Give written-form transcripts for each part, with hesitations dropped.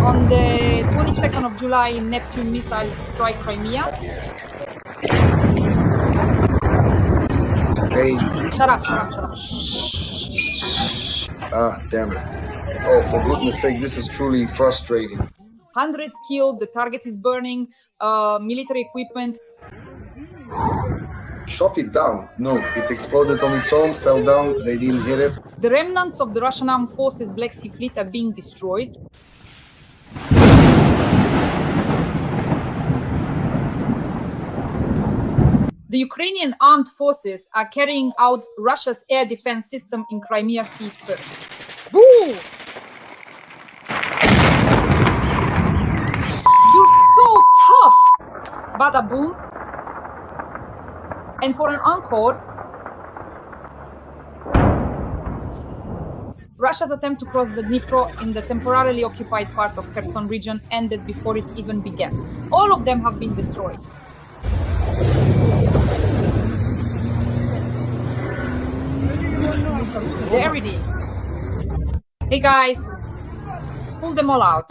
On the 22nd of July, Neptune missiles strike Crimea. Hey. Shut up. Ah, damn it. Oh, for goodness sake, this is truly frustrating. Hundreds killed, the target is burning, military equipment. Shot it down. No, it exploded on its own, fell down, they didn't hit it. The remnants of the Russian Armed Forces Black Sea Fleet are being destroyed. The Ukrainian armed forces are carrying out Russia's air defense system in Crimea feet first. Boo! You're so tough! Bada boom. And for an encore, Russia's attempt to cross the Dnipro in the temporarily occupied part of Kherson region ended before it even began. All of them have been destroyed. There it is. Hey guys, pull them all out.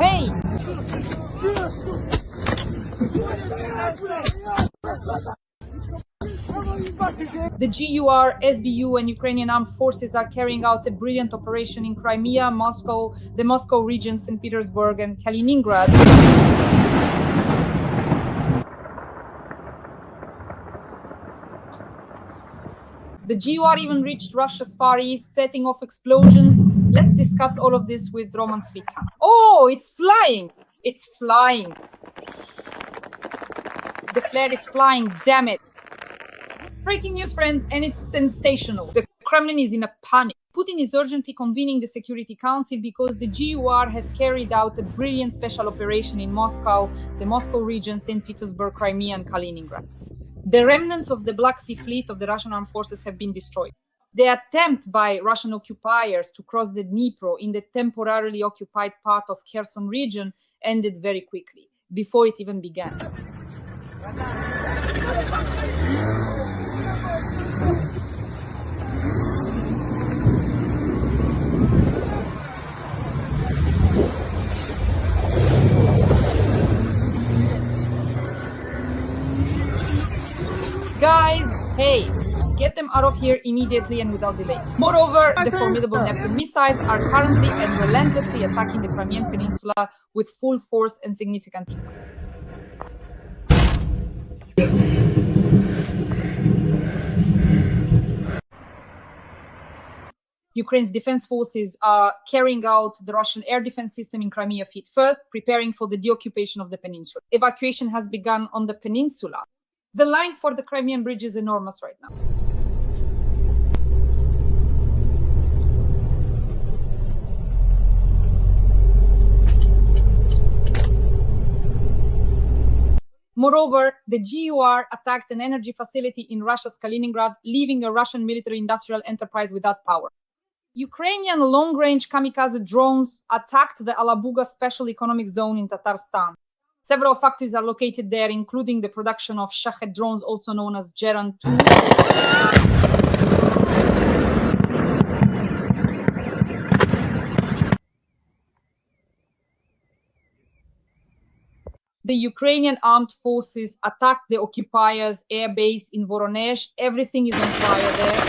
Hey! The GUR, SBU and Ukrainian armed forces are carrying out a brilliant operation in Crimea, Moscow, the Moscow region, St. Petersburg and Kaliningrad. The GUR even reached Russia's Far East, setting off explosions. Let's discuss all of this with Roman Svita. Oh, it's flying! It's flying! The flare is flying, damn it! Breaking news, friends, and it's sensational. The Kremlin is in a panic. Putin is urgently convening the Security Council because the GUR has carried out a brilliant special operation in Moscow, the Moscow region, St. Petersburg, Crimea, and Kaliningrad. The remnants of the Black Sea Fleet of the Russian armed forces have been destroyed. The attempt by Russian occupiers to cross the Dnipro in the temporarily occupied part of Kherson region ended very quickly, before it even began. Guys, hey, get them out of here immediately and without delay. Moreover, the formidable Neptune missiles are currently and relentlessly attacking the Crimean Peninsula with full force and significant impact. Ukraine's defense forces are carrying out the Russian air defense system in Crimea feet first, preparing for the deoccupation of the peninsula. Evacuation has begun on the peninsula. The line for the Crimean Bridge is enormous right now. Moreover, the GUR attacked an energy facility in Russia's Kaliningrad, leaving a Russian military-industrial enterprise without power. Ukrainian long-range kamikaze drones attacked the Alabuga Special Economic Zone in Tatarstan. Several factories are located there, including the production of Shahed drones, also known as Geran 2. The Ukrainian armed forces attacked the occupiers' air base in Voronezh. Everything is on fire there.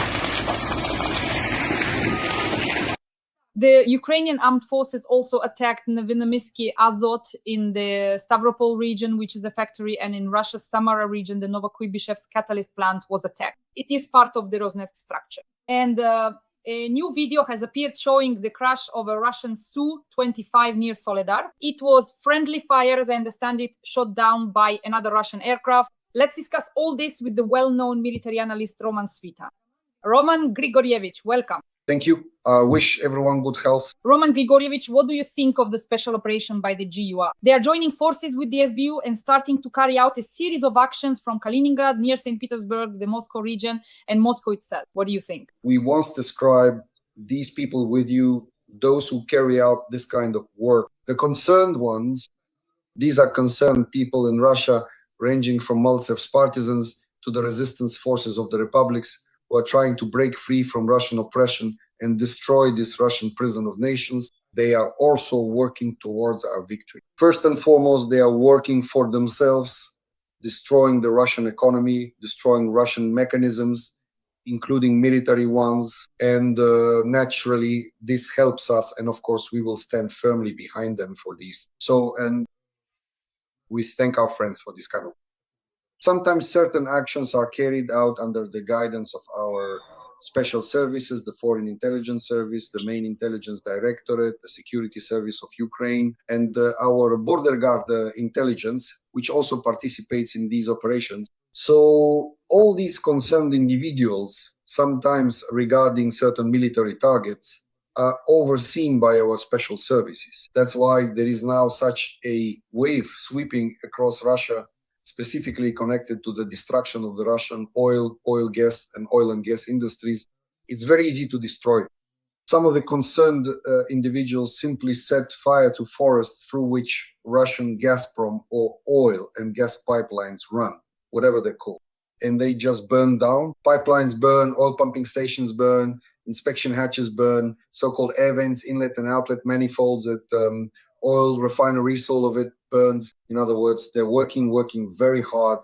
The Ukrainian armed forces also attacked Novonomysky Azot in the Stavropol region, which is a factory, and in Russia's Samara region, the Novokuybishevsk catalyst plant was attacked. It is part of the Rosneft structure. And a new video has appeared showing the crash of a Russian Su-25 near Soledar. It was friendly fire, as I understand it, shot down by another Russian aircraft. Let's discuss all this with the well-known military analyst Roman Svita. Roman Grigorievich, welcome. Thank you. Wish everyone good health. Roman Grigorievich, what do you think of the special operation by the GUR? They are joining forces with the SBU and starting to carry out a series of actions from Kaliningrad, near St. Petersburg, the Moscow region, and Moscow itself. What do you think? We once described these people with you, those who carry out this kind of work. The concerned ones, these are concerned people in Russia, ranging from Maltsev's partisans to the resistance forces of the republics who are trying to break free from Russian oppression and destroy this Russian prison of nations. They are also working towards our victory. First and foremost, they are working for themselves, destroying the Russian economy, destroying Russian mechanisms, including military ones. And naturally, this helps us. And of course, we will stand firmly behind them for this. And we thank our friends for this kind of. Sometimes certain actions are carried out under the guidance of our special services, the Foreign Intelligence Service, the main intelligence directorate, the Security Service of Ukraine, and our border guard intelligence, which also participates in these operations. So all these concerned individuals, sometimes regarding certain military targets, are overseen by our special services. That's why there is now such a wave sweeping across Russia, specifically connected to the destruction of the Russian oil and gas industries. It's very easy to destroy. Some of the concerned individuals simply set fire to forests through which Russian Gazprom or oil and gas pipelines run, whatever they're called. And they just burn down. Pipelines burn, oil pumping stations burn, inspection hatches burn, so-called air vents, inlet and outlet manifolds at oil refineries, all of it burns. In other words, they're working very hard,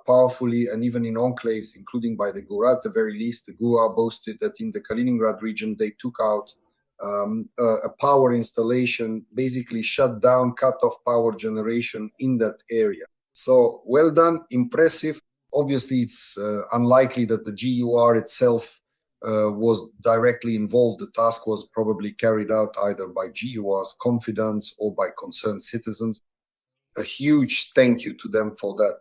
powerfully, and even in enclaves, including by the GUR. At the very least, the GUR boasted that in the Kaliningrad region, they took out a power installation, basically shut down, cut off power generation in that area. So well done, impressive. Obviously, it's unlikely that the GUR itself was directly involved. The task was probably carried out either by GUR's confidants or by concerned citizens. A huge thank you to them for that.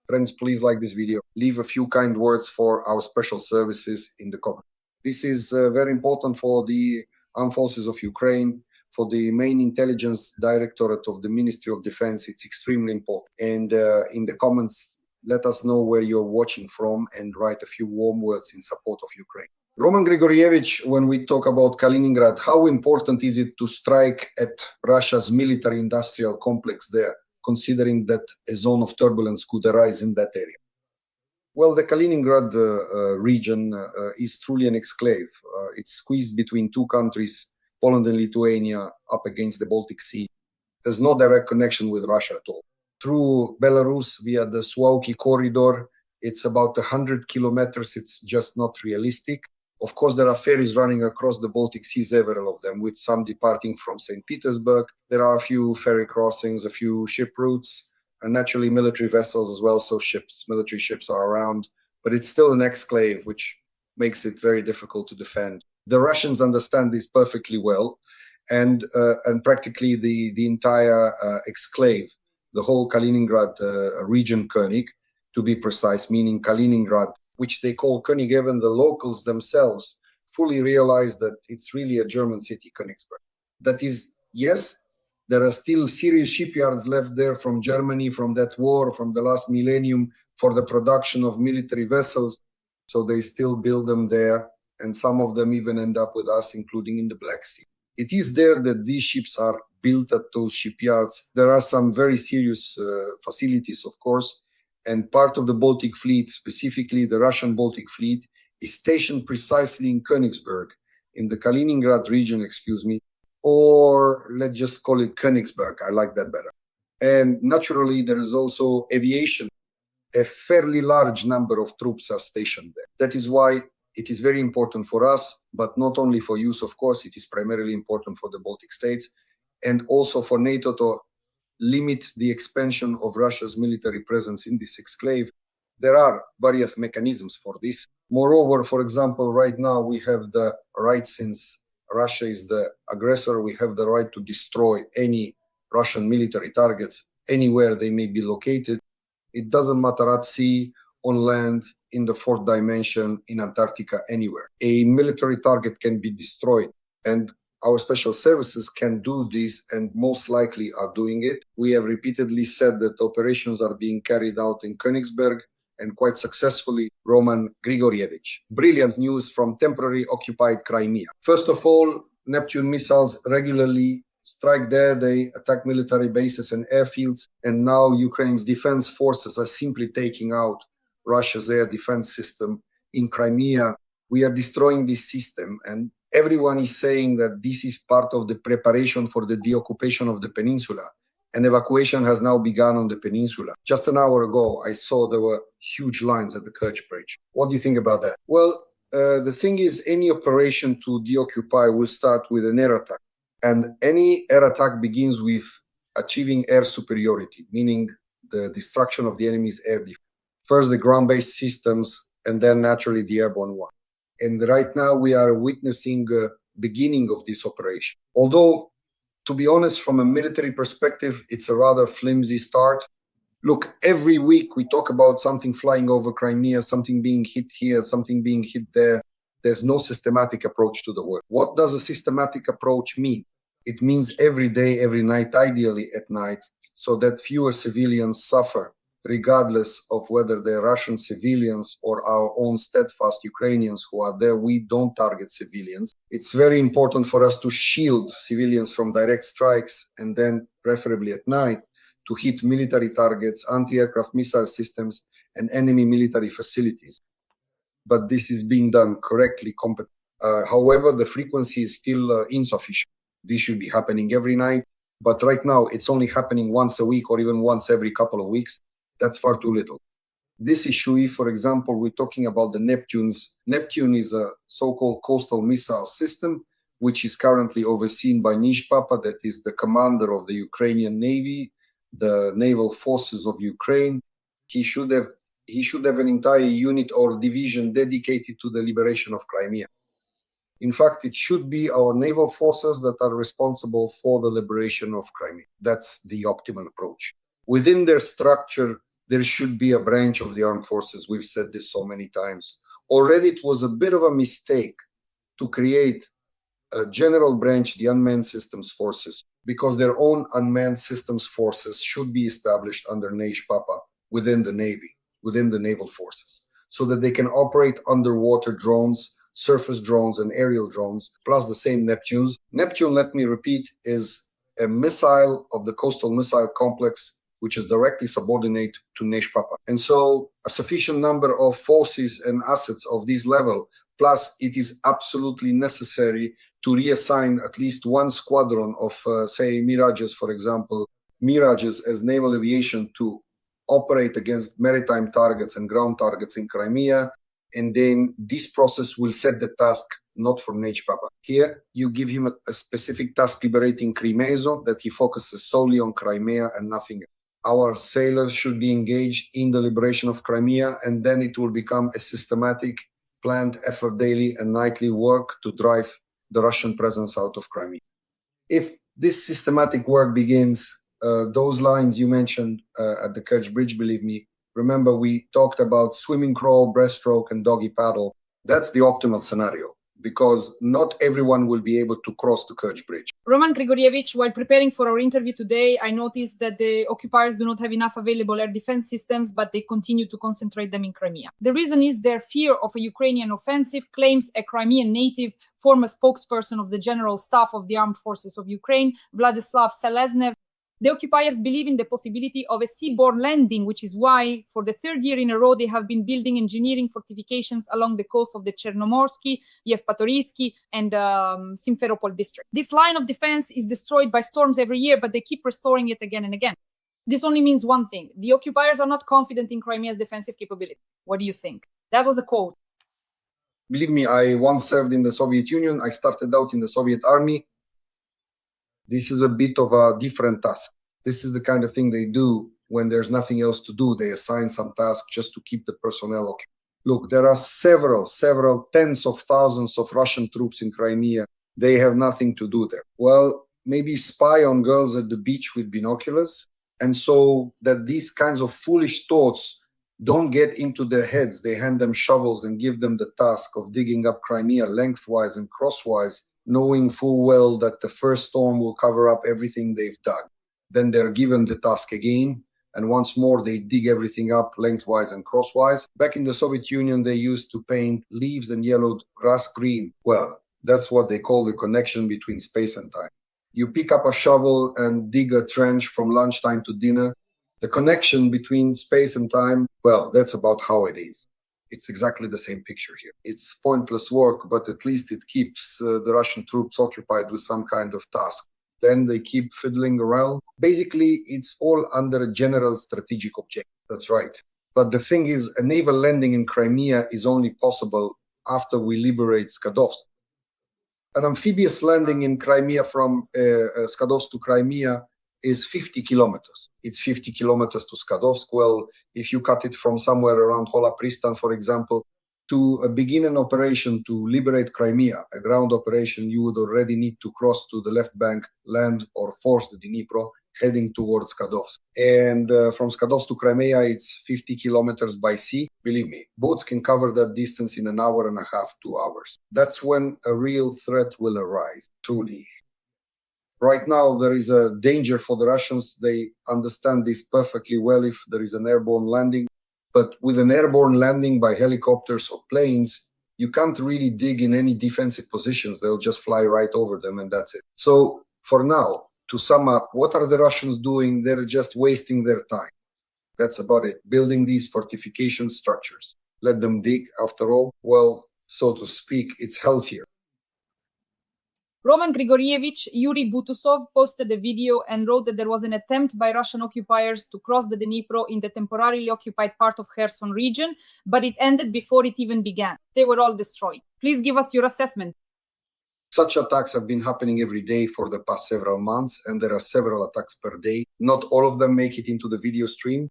Friends, please like this video. Leave a few kind words for our special services in the comments. This is very important for the Armed Forces of Ukraine, for the main intelligence directorate of the Ministry of Defense. It's extremely important. And in the comments, let us know where you're watching from and write a few warm words in support of Ukraine. Roman Grigorievich, when we talk about Kaliningrad, how important is it to strike at Russia's military industrial complex there, considering that a zone of turbulence could arise in that area? Well, the Kaliningrad region is truly an exclave. It's squeezed between two countries, Poland and Lithuania, up against the Baltic Sea. There's no direct connection with Russia at all. Through Belarus via the Suwałki corridor, it's about 100 kilometers. It's just not realistic. Of course, there are ferries running across the Baltic Sea, several of them, with some departing from St. Petersburg. There are a few ferry crossings, a few ship routes, and naturally military vessels as well. So military ships are around, but it's still an exclave, which makes it very difficult to defend. The Russians understand this perfectly well, and practically the entire exclave, the whole Kaliningrad region, König, to be precise, meaning Kaliningrad, which they call König. Even the locals themselves fully realize that it's really a German city, Königsberg. That is, yes, there are still serious shipyards left there from Germany, from that war, from the last millennium, for the production of military vessels. So they still build them there, and some of them even end up with us, including in the Black Sea. It is there that these ships are built at those shipyards. There are some very serious facilities, of course, and part of the Baltic fleet, specifically the Russian Baltic fleet, is stationed precisely in Königsberg, in the Kaliningrad region, or let's just call it Königsberg. I like that better. And naturally, there is also aviation. A fairly large number of troops are stationed there. That is why it is very important for us, but not only for use, of course, it is primarily important for the Baltic states and also for NATO to limit the expansion of Russia's military presence in this exclave. There are various mechanisms for this. Moreover, for example, right now we have the right, since Russia is the aggressor, we have the right to destroy any Russian military targets anywhere they may be located. It doesn't matter at sea, on land, in the fourth dimension, in Antarctica, anywhere. A military target can be destroyed, and our special services can do this and most likely are doing it. We have repeatedly said that operations are being carried out in Königsberg and quite successfully. Roman Grigorievich. Brilliant news from temporarily occupied Crimea. First of all, Neptune missiles regularly strike there, they attack military bases and airfields, and now Ukraine's defense forces are simply taking out Russia's air defense system in Crimea, we are destroying this system. And everyone is saying that this is part of the preparation for the deoccupation of the peninsula. And evacuation has now begun on the peninsula. Just an hour ago, I saw there were huge lines at the Kerch Bridge. What do you think about that? Well, the thing is, any operation to deoccupy will start with an air attack. And any air attack begins with achieving air superiority, meaning the destruction of the enemy's air defense. First, the ground-based systems, and then naturally the airborne one. And right now we are witnessing the beginning of this operation. Although, to be honest, from a military perspective, it's a rather flimsy start. Look, every week we talk about something flying over Crimea, something being hit here, something being hit there. There's no systematic approach to the work. What does a systematic approach mean? It means every day, every night, ideally at night, so that fewer civilians suffer, regardless of whether they're Russian civilians or our own steadfast Ukrainians who are there. We don't target civilians. It's very important for us to shield civilians from direct strikes, and then preferably at night to hit military targets, anti-aircraft missile systems, and enemy military facilities. But this is being done correctly, competently. However, the frequency is still insufficient. This should be happening every night, but right now it's only happening once a week or even once every couple of weeks. That's far too little. This issue, if, for example, we're talking about the Neptunes. Neptune is a so-called coastal missile system, which is currently overseen by Papa, that is the commander of the Ukrainian Navy, the naval forces of Ukraine. He should have an entire unit or division dedicated to the liberation of Crimea. In fact, it should be our naval forces that are responsible for the liberation of Crimea. That's the optimal approach. Within their structure, there should be a branch of the armed forces. We've said this so many times. Already it was a bit of a mistake to create a general branch, the unmanned systems forces, because their own unmanned systems forces should be established under Papa within the Navy, within the naval forces, so that they can operate underwater drones, surface drones, and aerial drones, plus the same Neptunes. Neptune, let me repeat, is a missile of the coastal missile complex, which is directly subordinate to Papa. And so a sufficient number of forces and assets of this level, plus it is absolutely necessary to reassign at least one squadron of, say, Mirages, for example, Mirages as naval aviation to operate against maritime targets and ground targets in Crimea. And then this process will set the task not for Papa. Here, you give him a specific task liberating Crimea, that he focuses solely on Crimea and nothing else. Our sailors should be engaged in the liberation of Crimea, and then it will become a systematic, planned effort, daily and nightly work to drive the Russian presence out of Crimea. If this systematic work begins, those lines you mentioned at the Kerch Bridge, believe me, remember we talked about swimming crawl, breaststroke, and doggy paddle. That's the optimal scenario, because not everyone will be able to cross the Kerch Bridge. Roman Grigorievich, while preparing for our interview today, I noticed that the occupiers do not have enough available air defense systems, but they continue to concentrate them in Crimea. The reason is their fear of a Ukrainian offensive, claims a Crimean native, former spokesperson of the General Staff of the Armed Forces of Ukraine, Vladislav Seleznev. The occupiers believe in the possibility of a seaborne landing, which is why, for the third year in a row, they have been building engineering fortifications along the coast of the Chernomorsky, Yevpatorisky, and Simferopol district. This line of defense is destroyed by storms every year, but they keep restoring it again and again. This only means one thing: the occupiers are not confident in Crimea's defensive capability. What do you think? That was a quote. Believe me, I once served in the Soviet Union. I started out in the Soviet army. This is a bit of a different task. This is the kind of thing they do when there's nothing else to do. They assign some task just to keep the personnel occupied. Look, there are several tens of thousands of Russian troops in Crimea. They have nothing to do there. Well, maybe spy on girls at the beach with binoculars, and so that these kinds of foolish thoughts don't get into their heads. They hand them shovels and give them the task of digging up Crimea lengthwise and crosswise, knowing full well that the first storm will cover up everything they've dug. Then they're given the task again, and once more they dig everything up lengthwise and crosswise. Back in the Soviet Union, they used to paint leaves and yellowed grass green. Well, that's what they call the connection between space and time. You pick up a shovel and dig a trench from lunchtime to dinner. The connection between space and time, well, that's about how it is. It's exactly the same picture here. It's pointless work, but at least it keeps the Russian troops occupied with some kind of task. Then they keep fiddling around. Basically, it's all under a general strategic objective. That's right. But the thing is, a naval landing in Crimea is only possible after we liberate Skadovsk. An amphibious landing in Crimea from Skadovsk to Crimea is 50 kilometers. It's 50 kilometers to Skadovsk. Well, if you cut it from somewhere around Hola Pristan, for example, to begin an operation to liberate Crimea, a ground operation, you would already need to cross to the left bank, land or force the Dnipro, heading towards Skadovsk. And from Skadovsk to Crimea, it's 50 kilometers by sea. Believe me, boats can cover that distance in an hour and a half, 2 hours. That's when a real threat will arise, truly. Right now, there is a danger for the Russians. They understand this perfectly well if there is an airborne landing. But with an airborne landing by helicopters or planes, you can't really dig in any defensive positions. They'll just fly right over them and that's it. So for now, to sum up, what are the Russians doing? They're just wasting their time. That's about it. Building these fortification structures. Let them dig. After all, well, so to speak, it's hell here. Roman Grigorievich, Yuri Butusov posted a video and wrote that there was an attempt by Russian occupiers to cross the Dnipro in the temporarily occupied part of Kherson region, but it ended before it even began. They were all destroyed. Please give us your assessment. Such attacks have been happening every day for the past several months, and there are several attacks per day. Not all of them make it into the video stream.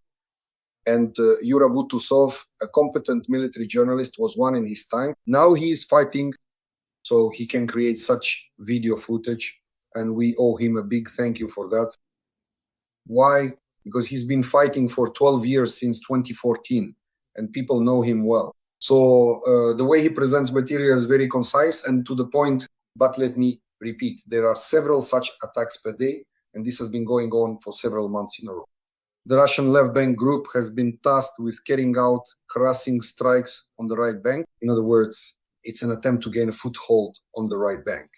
And Yura Butusov, a competent military journalist, was one in his time. Now he is fighting, so he can create such video footage, and we owe him a big thank you for that. Why? Because he's been fighting for 12 years since 2014, and people know him well. So the way he presents material is very concise and to the point, but let me repeat, there are several such attacks per day, and this has been going on for several months in a row. The Russian left bank group has been tasked with carrying out harassing strikes on the right bank. In other words, it's an attempt to gain a foothold on the right bank.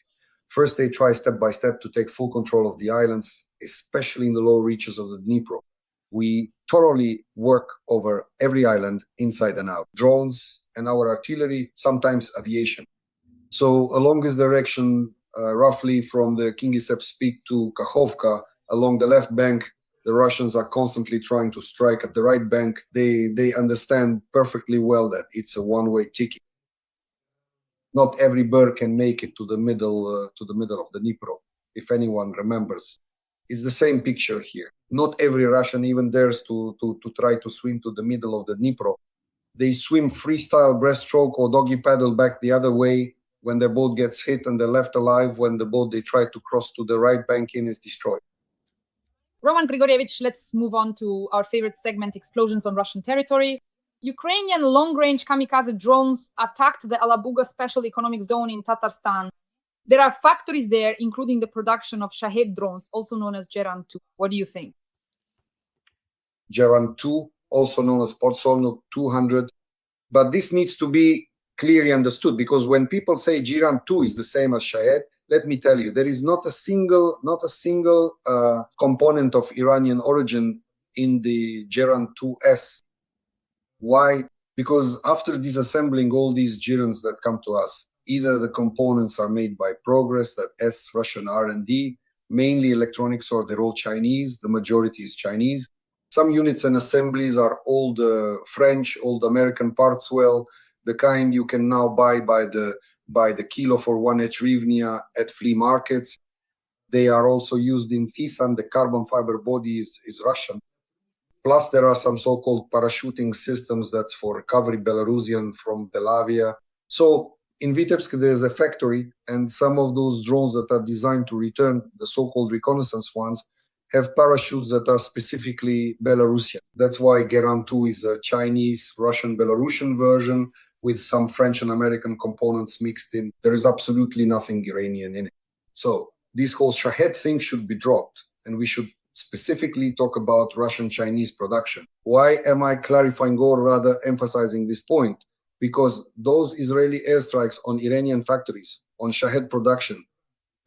First, they try step by step to take full control of the islands, especially in the low reaches of the Dnipro. We thoroughly work over every island, inside and out. Drones and our artillery, sometimes aviation. So along this direction, roughly from the Kingisepp Peak to Kakhovka, along the left bank, the Russians are constantly trying to strike at the right bank. They understand perfectly well that it's a one-way ticket. Not every bird can make it to the middle of the Dnipro, if anyone remembers. It's the same picture here. Not every Russian even dares to try to swim to the middle of the Dnipro. They swim freestyle breaststroke or doggy paddle back the other way when their boat gets hit and they're left alive when the boat they try to cross to the right bank in is destroyed. Roman Grigorievich, let's move on to our favorite segment, explosions on Russian territory. Ukrainian long-range kamikaze drones attacked the Alabuga Special Economic Zone in Tatarstan. There are factories there, including the production of Shahed drones, also known as Geran 2. What do you think? Geran 2, also known as Portsolno 200. But this needs to be clearly understood, because when people say Geran 2 is the same as Shahed, let me tell you, there is not a single component of Iranian origin in the Geran 2S. Why? Because after disassembling all these Gerans that come to us, either the components are made by Progress, that S Russian R&D, mainly electronics, or they're all Chinese. The majority is Chinese. Some units and assemblies are old French, old American parts, well, the kind you can now buy by the kilo for 1H Rivnia at flea markets. They are also used in Thisan. The carbon fiber body is Russian. Plus, there are some so-called parachuting systems that's for recovery Belarusian from Belavia. So in Vitebsk, there's a factory, and some of those drones that are designed to return, the so-called reconnaissance ones, have parachutes that are specifically Belarusian. That's why Geran 2 is a Chinese, Russian, Belarusian version with some French and American components mixed in. There is absolutely nothing Iranian in it. So this whole Shahed thing should be dropped, and we should specifically talk about Russian-Chinese production. Why am I clarifying or rather emphasizing this point? Because those Israeli airstrikes on Iranian factories, on Shahed production,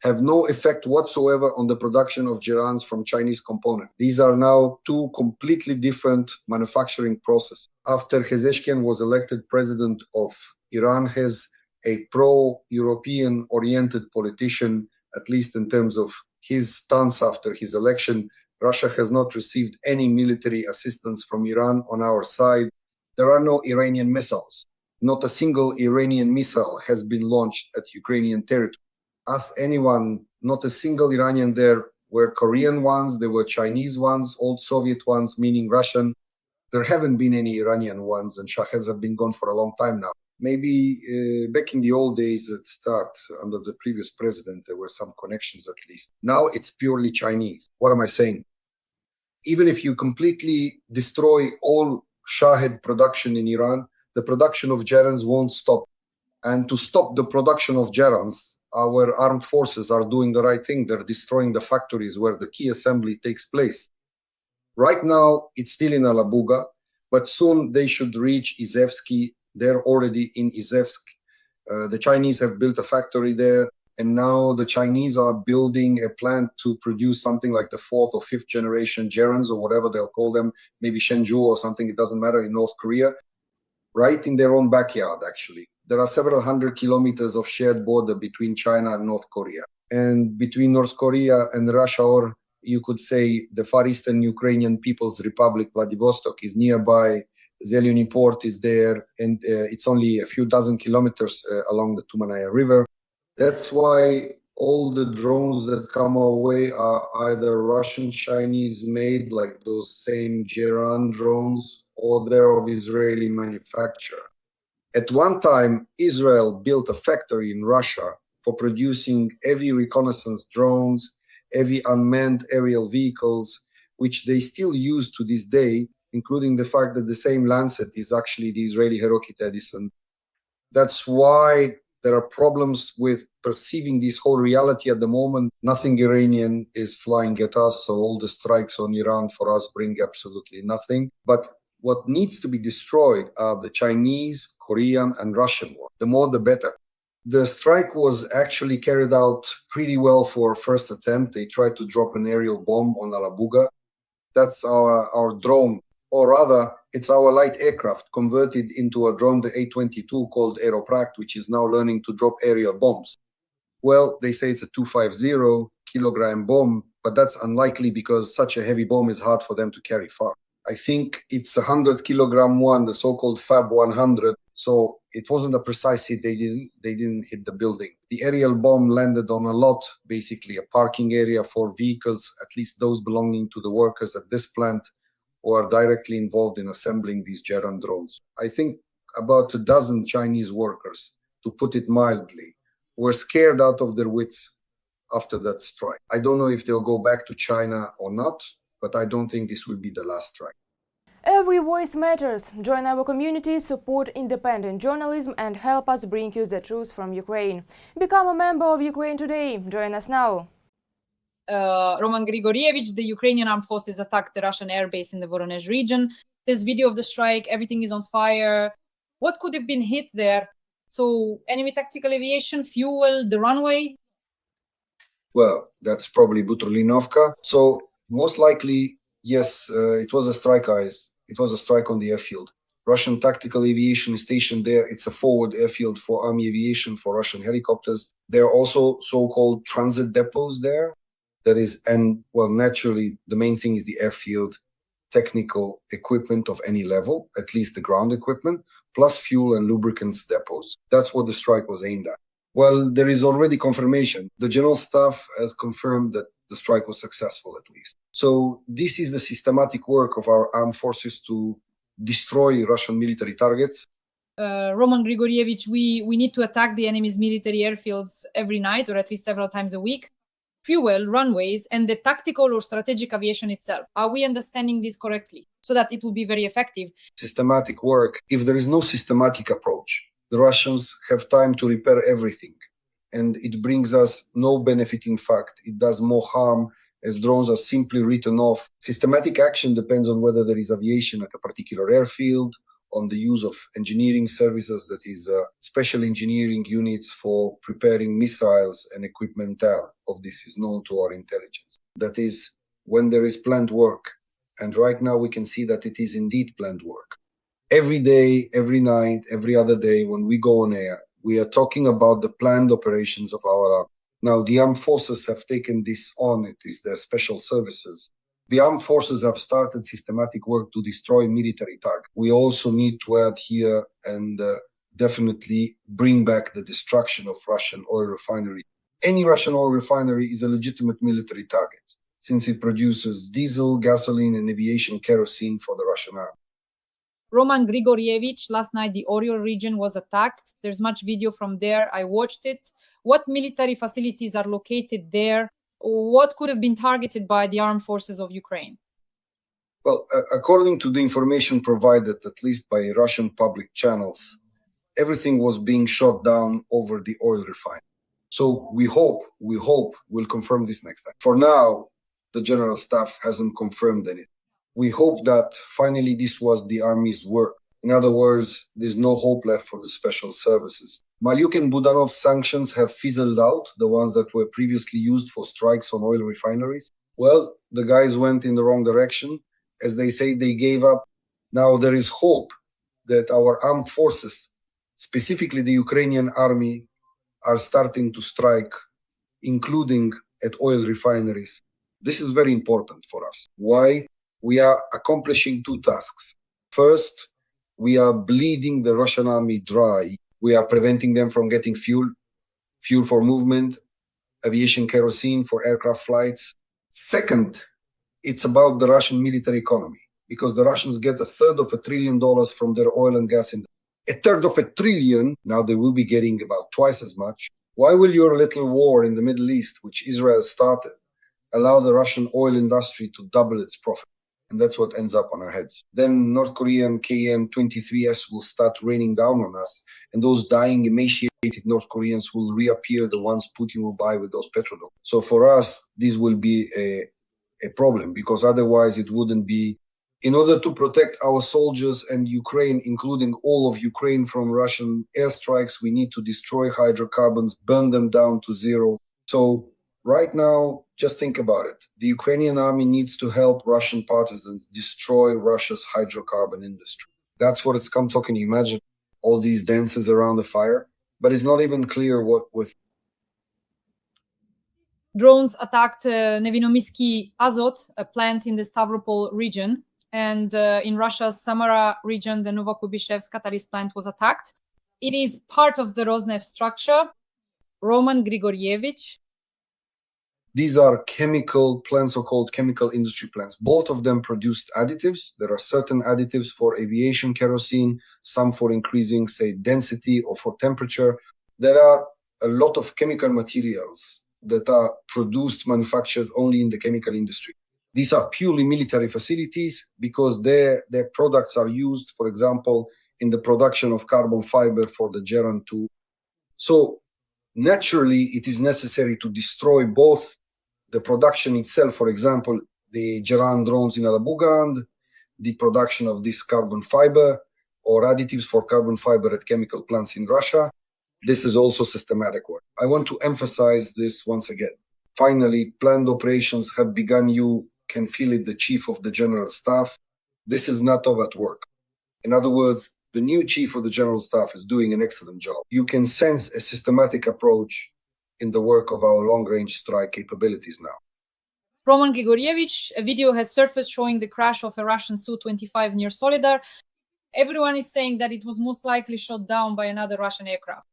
have no effect whatsoever on the production of gerans from Chinese components. These are now two completely different manufacturing processes. After Pezeshkian was elected president of Iran, has a pro-European oriented politician, at least in terms of his stance after his election. Russia has not received any military assistance from Iran on our side. There are no Iranian missiles. Not a single Iranian missile has been launched at Ukrainian territory. Ask anyone, not a single Iranian there were Korean ones, there were Chinese ones, old Soviet ones, meaning Russian. There haven't been any Iranian ones, and Shaheds have been gone for a long time now. Maybe back in the old days at start, under the previous president, there were some connections at least. Now it's purely Chinese. What am I saying? Even if you completely destroy all Shahed production in Iran, the production of gerans won't stop. And to stop the production of gerans, our armed forces are doing the right thing. They're destroying the factories where the key assembly takes place. Right now, it's still in Alabuga, but soon they should reach Izevsky. They're already in Izevsk. The Chinese have built a factory there, and now the Chinese are building a plant to produce something like the 4th or 5th generation gerans, or whatever they'll call them, maybe Shenzhou or something, it doesn't matter, in North Korea, right in their own backyard, actually. There are several hundred kilometers of shared border between China and North Korea. And between North Korea and Russia, or you could say the Far Eastern Ukrainian People's Republic, Vladivostok, is nearby. Zelyony port is there, and it's only a few dozen kilometers along the Tumanaya River. That's why all the drones that come our way are either Russian, Chinese made, like those same Geran drones, or they're of Israeli manufacture. At one time, Israel built a factory in Russia for producing heavy reconnaissance drones, heavy unmanned aerial vehicles, which they still use to this day, including the fact that the same Lancet is actually the Israeli Herokit Edison. That's why there are problems with perceiving this whole reality at the moment. Nothing Iranian is flying at us, so all the strikes on Iran for us bring absolutely nothing. But what needs to be destroyed are the Chinese, Korean, and Russian ones. The more, the better. The strike was actually carried out pretty well for first attempt. They tried to drop an aerial bomb on Alabuga. That's our drone, or rather, it's our light aircraft converted into a drone, the A-22, called Aeropract, which is now learning to drop aerial bombs. Well, they say it's a 250-kilogram bomb, but that's unlikely because such a heavy bomb is hard for them to carry far. I think it's a 100-kilogram one, the so-called Fab 100. So it wasn't a precise hit. They didn't hit the building. The aerial bomb landed on a lot, basically a parking area for vehicles, at least those belonging to the workers at this plant, who are directly involved in assembling these Geran drones. I think about a dozen Chinese workers, to put it mildly, were scared out of their wits after that strike. I don't know if they'll go back to China or not, but I don't think this will be the last strike. Every voice matters. Join our community, support independent journalism and help us bring you the truth from Ukraine. Become a member of Ukraine Today. Join us now. Roman Grigorievich, the Ukrainian armed forces attacked the Russian airbase in the Voronezh region. There's video of the strike, everything is on fire. What could have been hit there? So enemy tactical aviation, fuel, the runway? Well, that's probably Buturlinovka. So most likely, yes, it was a strike, guys. It was a strike on the airfield. Russian tactical aviation is stationed there. It's a forward airfield for army aviation, for Russian helicopters. There are also so-called transit depots there. That is, and well, naturally, the main thing is the airfield technical equipment of any level, at least the ground equipment, plus fuel and lubricants depots. That's what the strike was aimed at. Well, there is already confirmation. The general staff has confirmed that the strike was successful, at least. So this is the systematic work of our armed forces to destroy Russian military targets. Roman Grigorievich, we need to attack the enemy's military airfields every night, or at least several times a week. Fuel, runways, and the tactical or strategic aviation itself. Are we understanding this correctly? So that it will be very effective. Systematic work. If there is no systematic approach, the Russians have time to repair everything. And it brings us no benefit. In fact, it does more harm as drones are simply written off. Systematic action depends on whether there is aviation at a particular airfield on the use of engineering services, that is special engineering units for preparing missiles and equipment of this is known to our intelligence. That is when there is planned work. And right now we can see that it is indeed planned work. Every day, every night, every other day when we go on air, we are talking about the planned operations of our army. Now, the armed forces have taken this on. It is their special services. The armed forces have started systematic work to destroy military targets. We also need to add here and definitely bring back the destruction of Russian oil refineries. Any Russian oil refinery is a legitimate military target, since it produces diesel, gasoline, and aviation kerosene for the Russian army. Roman Grigorievich, last night the Oriol region was attacked. There's much video from there. I watched it. What military facilities are located there? What could have been targeted by the armed forces of Ukraine? Well, according to the information provided, at least by Russian public channels, everything was being shot down over the oil refinery. So we hope we'll confirm this next time. For now, the general staff hasn't confirmed anything. We hope that finally this was the army's work. In other words, there's no hope left for the special services. Malyuk and Budanov sanctions have fizzled out, the ones that were previously used for strikes on oil refineries. Well, the guys went in the wrong direction. As they say, they gave up. Now there is hope that our armed forces, specifically the Ukrainian army, are starting to strike, including at oil refineries. This is very important for us. Why? We are accomplishing two tasks. First, we are bleeding the Russian army dry. We are preventing them from getting fuel for movement, aviation kerosene for aircraft flights. Second, it's about the Russian military economy, because the Russians get $1/3 trillion from their oil and gas industry. $1/3 trillion, now they will be getting about twice as much. Why will your little war in the Middle East, which Israel started, allow the Russian oil industry to double its profit? And that's what ends up on our heads. Then North Korean KN-23S will start raining down on us, and those dying, emaciated North Koreans will reappear, the ones Putin will buy with those petrodollars. So for us, this will be a problem, because otherwise it wouldn't be. In order to protect our soldiers and Ukraine, including all of Ukraine from Russian airstrikes, we need to destroy hydrocarbons, burn them down to zero. So right now, just think about it. The Ukrainian army needs to help Russian partisans destroy Russia's hydrocarbon industry. That's what it's come to. Can you imagine all these dances around the fire? But it's not even clear what with. Drones attacked Nevinomysky Azot, a plant in the Stavropol region. And in Russia's Samara region, the Novokuybishevsk catalyst plant was attacked. It is part of the Rosneft structure. Roman Grigorievich. These are chemical plants, so-called chemical industry plants. Both of them produced additives. There are certain additives for aviation kerosene, some for increasing, say, density or for temperature. There are a lot of chemical materials that are produced, manufactured only in the chemical industry. These are purely military facilities because their products are used, for example, in the production of carbon fiber for the Geran 2. So naturally, it is necessary to destroy both the production itself, for example, the Geran drones in Alabugand, the production of this carbon fiber or additives for carbon fiber at chemical plants in Russia. This is also systematic work. I want to emphasize this once again. Finally, planned operations have begun. You can feel it, the chief of the general staff. This is NATO at work. In other words, the new chief of the general staff is doing an excellent job. You can sense a systematic approach in the work of our long-range strike capabilities now. Roman Grigorievich, a video has surfaced showing the crash of a Russian Su-25 near Solidar. Everyone is saying that it was most likely shot down by another Russian aircraft.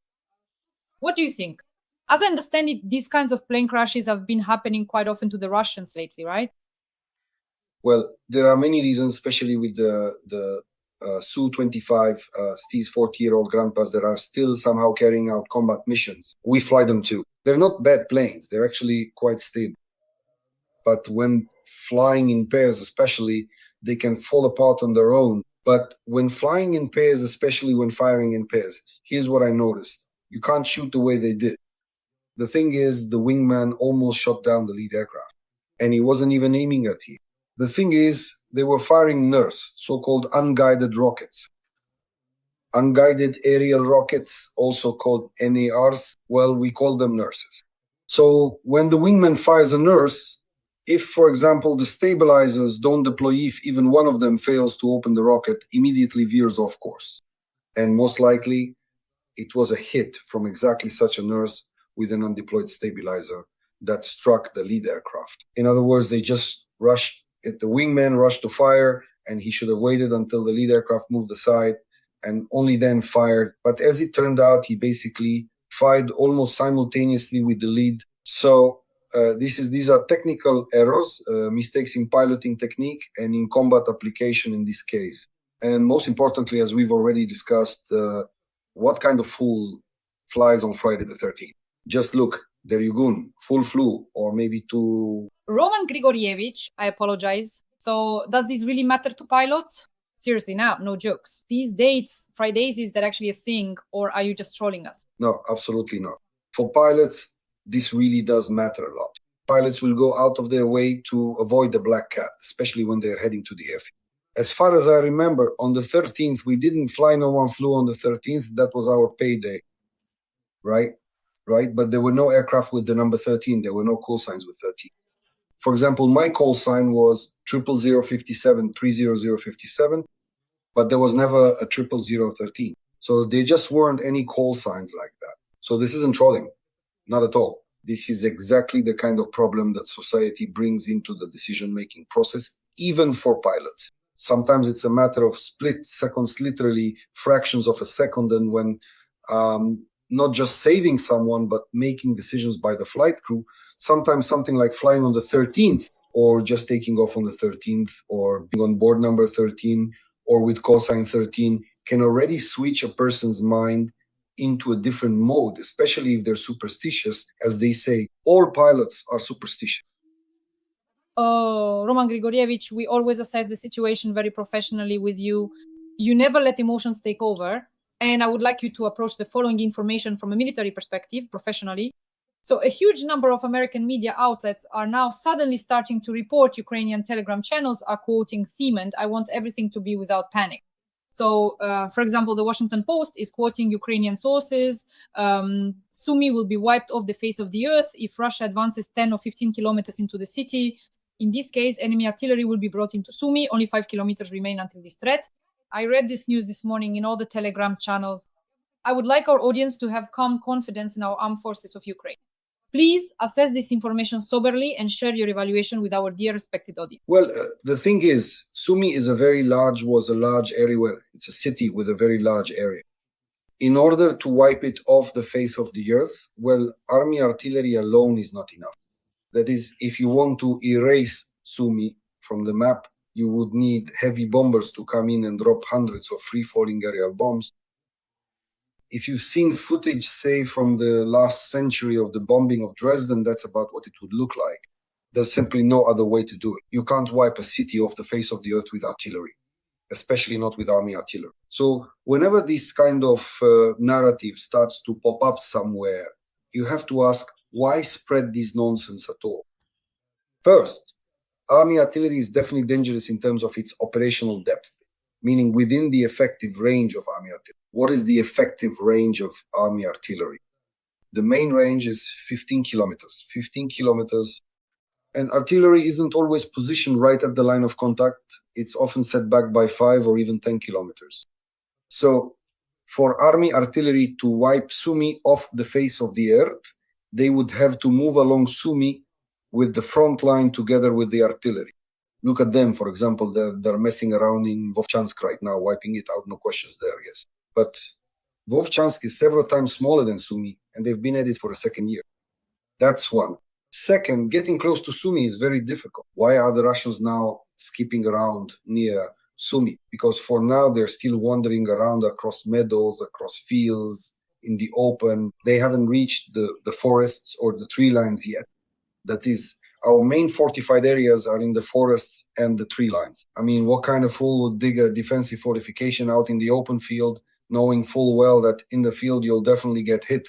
What do you think? As I understand it, these kinds of plane crashes have been happening quite often to the Russians lately, right? Well, there are many reasons, especially with the Su-25 these 40-year-old grandpas that are still somehow carrying out combat missions. We fly them too. They're not bad planes. They're actually quite stable. But when flying in pairs, especially, they can fall apart on their own. But when flying in pairs, especially when firing in pairs, here's what I noticed. You can't shoot the way they did. The thing is, the wingman almost shot down the lead aircraft, and he wasn't even aiming at him. The thing is, they were firing NURS, so-called unguided rockets. unguided aerial rockets, also called NARs, well, we call them nurses. So when the wingman fires a nurse, if, for example, the stabilizers don't deploy, if even one of them fails to open the rocket, immediately veers off course. And most likely, it was a hit from exactly such a nurse with an undeployed stabilizer that struck the lead aircraft. In other words, they just rushed, the wingman rushed to fire, and he should have waited until the lead aircraft moved aside and only then fired. But as it turned out, he basically fired almost simultaneously with the lead. So these are technical errors, mistakes in piloting technique and in combat application in this case. And most importantly, as we've already discussed, what kind of fool flies on Friday the 13th? Just look, there you go, full flew, or maybe to... Roman Grigorievich, I apologize. So does this really matter to pilots? Seriously, now, no jokes. These dates, Fridays, is that actually a thing, or are you just trolling us? No, absolutely not. For pilots, this really does matter a lot. Pilots will go out of their way to avoid the black cat, especially when they're heading to the airfield. As far as I remember, on the 13th, we didn't fly, no one flew on the 13th. That was our payday, right? But there were no aircraft with the number 13. There were no call signs with 13. For example, my call sign was 00057, 30057, but there was never a 00013. So there just weren't any call signs like that. So this isn't trolling, not at all. This is exactly the kind of problem that society brings into the decision-making process, even for pilots. Sometimes it's a matter of split seconds, literally fractions of a second, and when not just saving someone, but making decisions by the flight crew, sometimes something like flying on the 13th, or just taking off on the 13th, or being on board number 13, or with call sign 13, can already switch a person's mind into a different mode, especially if they're superstitious. As they say, all pilots are superstitious. Roman Grigorievich, we always assess the situation very professionally with you. You never let emotions take over. And I would like you to approach the following information from a military perspective, professionally. So a huge number of American media outlets are now suddenly starting to report Ukrainian Telegram channels are quoting Themant, I want everything to be without panic. So, for example, the Washington Post is quoting Ukrainian sources. Sumy will be wiped off the face of the earth if Russia advances 10 or 15 kilometers into the city. In this case, enemy artillery will be brought into Sumy. Only 5 kilometers remain until this threat. I read this news this morning in all the Telegram channels. I would like our audience to have calm confidence in our armed forces of Ukraine. Please assess this information soberly and share your evaluation with our dear respected audience. Well, the thing is, Sumy was a large area. It's a city with a very large area. In order to wipe it off the face of the earth, well, army artillery alone is not enough. That is, if you want to erase Sumy from the map, you would need heavy bombers to come in and drop hundreds of free-falling aerial bombs. If you've seen footage, say, from the last century of the bombing of Dresden, that's about what it would look like. There's simply no other way to do it. You can't wipe a city off the face of the earth with artillery, especially not with army artillery. So whenever this kind of narrative starts to pop up somewhere, you have to ask, why spread this nonsense at all? First, army artillery is definitely dangerous in terms of its operational depth, meaning within the effective range of army artillery. What is the effective range of army artillery? The main range is 15 kilometers. 15 kilometers. And artillery isn't always positioned right at the line of contact. It's often set back by 5 or even 10 kilometers. So for army artillery to wipe Sumy off the face of the earth, they would have to move along Sumy with the front line together with the artillery. Look at them, for example, they're messing around in Vovchansk right now, wiping it out, no questions there, yes. But Vovchansk is several times smaller than Sumy, and they've been at it for a second year. That's one. Second, getting close to Sumy is very difficult. Why are the Russians now skipping around near Sumy? Because for now, they're still wandering around across meadows, across fields, in the open. They haven't reached the forests or the tree lines yet. That is, our main fortified areas are in the forests and the tree lines. I mean, what kind of fool would dig a defensive fortification out in the open field, knowing full well that in the field you'll definitely get hit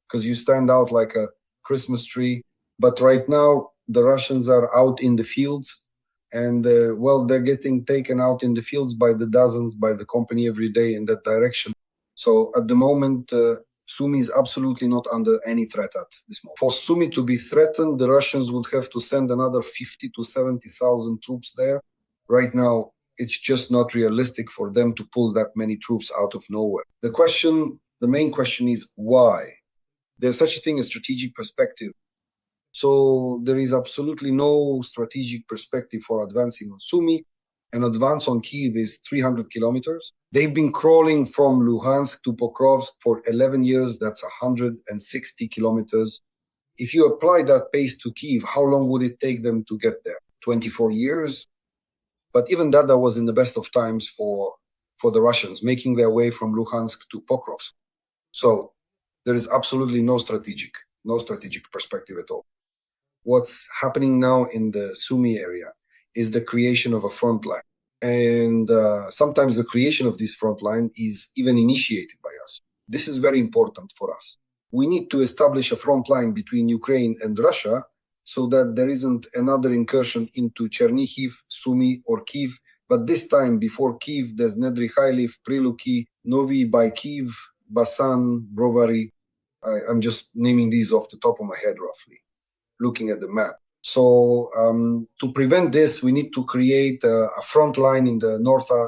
because you stand out like a Christmas tree? But right now, the Russians are out in the fields and, well, they're getting taken out in the fields by the dozens, by the company every day in that direction. So at the moment, Sumy is absolutely not under any threat at this moment. For Sumy to be threatened, the Russians would have to send another 50 to 70,000 troops there. Right now, it's just not realistic for them to pull that many troops out of nowhere. The main question is why? There's such a thing as strategic perspective. So there is absolutely no strategic perspective for advancing on Sumy. An advance on Kyiv is 300 kilometers. They've been crawling from Luhansk to Pokrovsk for 11 years. That's 160 kilometers. If you apply that pace to Kyiv, how long would it take them to get there? 24 years. But even that was in the best of times for the Russians, making their way from Luhansk to Pokrovsk. So there is absolutely no strategic perspective at all. What's happening now in the Sumy area is the creation of a front line. And sometimes the creation of this front line is even initiated by us. This is very important for us. We need to establish a front line between Ukraine and Russia so that there isn't another incursion into Chernihiv, Sumy, or Kyiv. But this time, before Kyiv, there's Nedrikhailiv, Priluki, Novi Baikiv, Basan, Brovary. I'm just naming these off the top of my head roughly, looking at the map. So to prevent this, we need to create a front line in the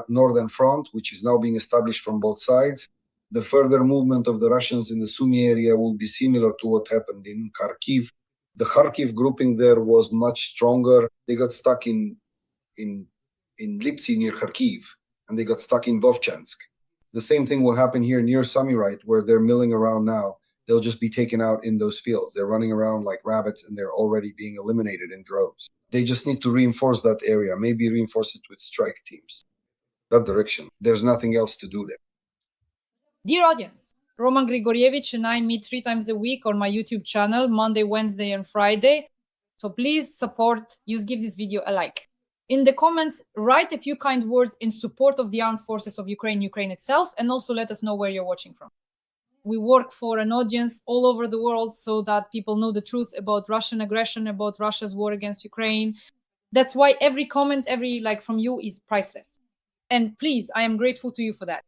northern front, which is now being established from both sides. The further movement of the Russians in the Sumy area will be similar to what happened in Kharkiv. The Kharkiv grouping there was much stronger. They got stuck in Lipsy near Kharkiv, and they got stuck in Vovchansk. The same thing will happen here near Sumy, where they're milling around now. They'll just be taken out in those fields. They're running around like rabbits and they're already being eliminated in droves. They just need to reinforce that area, maybe reinforce it with strike teams. That direction. There's nothing else to do there. Dear audience, Roman Grigorievich and I meet 3 times a week on my YouTube channel, Monday, Wednesday, and Friday. So please support, give this video a like. In the comments, write a few kind words in support of the armed forces of Ukraine itself, and also let us know where you're watching from. We work for an audience all over the world so that people know the truth about Russian aggression, about Russia's war against Ukraine. That's why every comment, every like from you is priceless. And please, I am grateful to you for that.